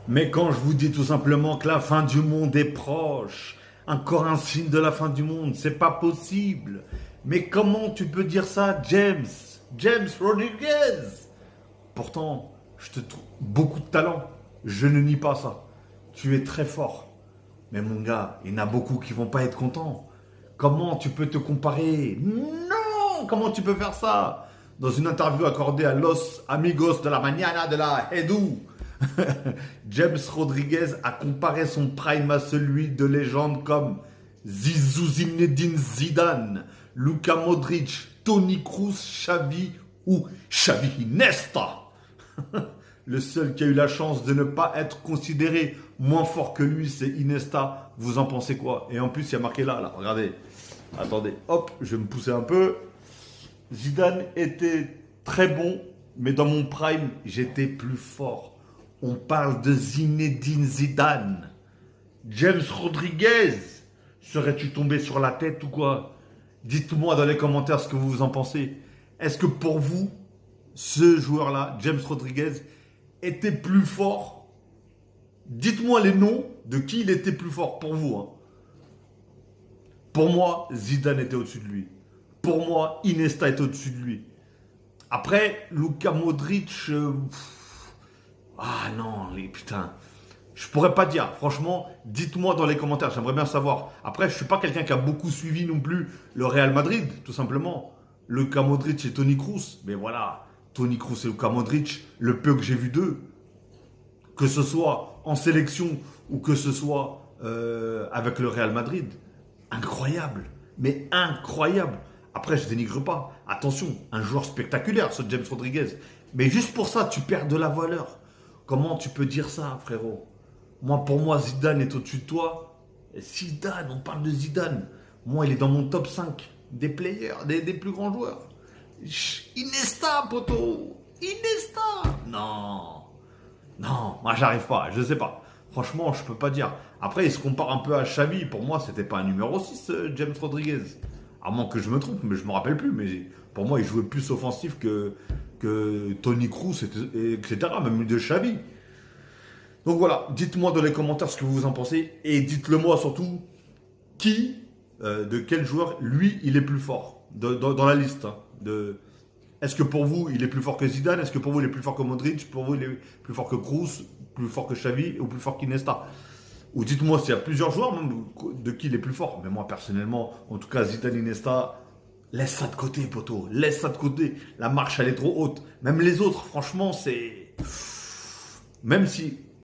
Mais quand je vous dis tout simplement que la fin du monde est proche, encore un signe de la fin du monde, c'est pas possible. Mais comment tu peux dire ça, James? James Rodriguez? Pourtant, je te trouve beaucoup de talent. Je ne nie pas ça. Tu es très fort. Mais mon gars, il y en a beaucoup qui vont pas être contents. Comment tu peux te comparer? Non! Comment tu peux faire ça? Dans une interview accordée à Los Amigos de la Mañana de la Edu, James Rodriguez a comparé son prime à celui de légendes comme Zizou Zinedine Zidane, Luka Modric, Toni Kroos, Xavi ou Xavi Iniesta. Le seul qui a eu la chance de ne pas être considéré moins fort que lui, c'est Iniesta. Vous en pensez quoi? Et en plus, il y a marqué là, regardez. Attendez, hop, je vais me pousser un peu. Zidane était très bon, mais dans mon prime, j'étais plus fort. On parle de Zinedine Zidane. James Rodriguez. Serais-tu tombé sur la tête ou quoi? Dites-moi dans les commentaires ce que vous en pensez. Est-ce que pour vous, ce joueur-là, James Rodriguez, était plus fort? Dites-moi les noms de qui il était plus fort pour vous. Hein. Pour moi, Zidane était au-dessus de lui. Pour moi, Iniesta est au-dessus de lui. Après, Luka Modric... ah non, les putain. Je pourrais pas dire. Franchement, dites-moi dans les commentaires. J'aimerais bien savoir. Après, je suis pas quelqu'un qui a beaucoup suivi non plus le Real Madrid, tout simplement. Luka Modric et Toni Kroos. Mais voilà, Toni Kroos et Luka Modric, le peu que j'ai vu d'eux, que ce soit en sélection ou que ce soit avec le Real Madrid, incroyable. Mais incroyable. Après, je dénigre pas. Attention, un joueur spectaculaire, ce James Rodriguez. Mais juste pour ça, tu perds de la valeur. Comment tu peux dire ça, frérot? Moi, pour moi, Zidane est au-dessus de toi. Et Zidane, on parle de Zidane. Moi, il est dans mon top 5 des players, des plus grands joueurs. Iniesta, poto. Iniesta. Non. Non, moi, j'arrive pas. Je sais pas. Franchement, je peux pas dire. Après, il se compare un peu à Xavi. Pour moi, c'était pas un numéro 6, James Rodriguez. À moins que je me trompe, mais je me rappelle plus. Mais pour moi, il jouait plus offensif que Toni Kroos, etc. Même de Xavi. Donc voilà, dites-moi dans les commentaires ce que vous en pensez. Et dites-le moi surtout, de quel joueur, lui, il est plus fort dans la liste. Hein, est-ce que pour vous, il est plus fort que Zidane? Est-ce que pour vous, il est plus fort que Modric? Pour vous, il est plus fort que Kroos? Plus fort que Xavi? Ou plus fort qu'Iniesta? Ou dites-moi s'il y a plusieurs joueurs même, de qui il est plus fort. Mais moi, personnellement, en tout cas, Zidane, Iniesta, laisse ça de côté, poto. Laisse ça de côté. La marche, elle est trop haute. Même les autres, franchement, c'est... Même si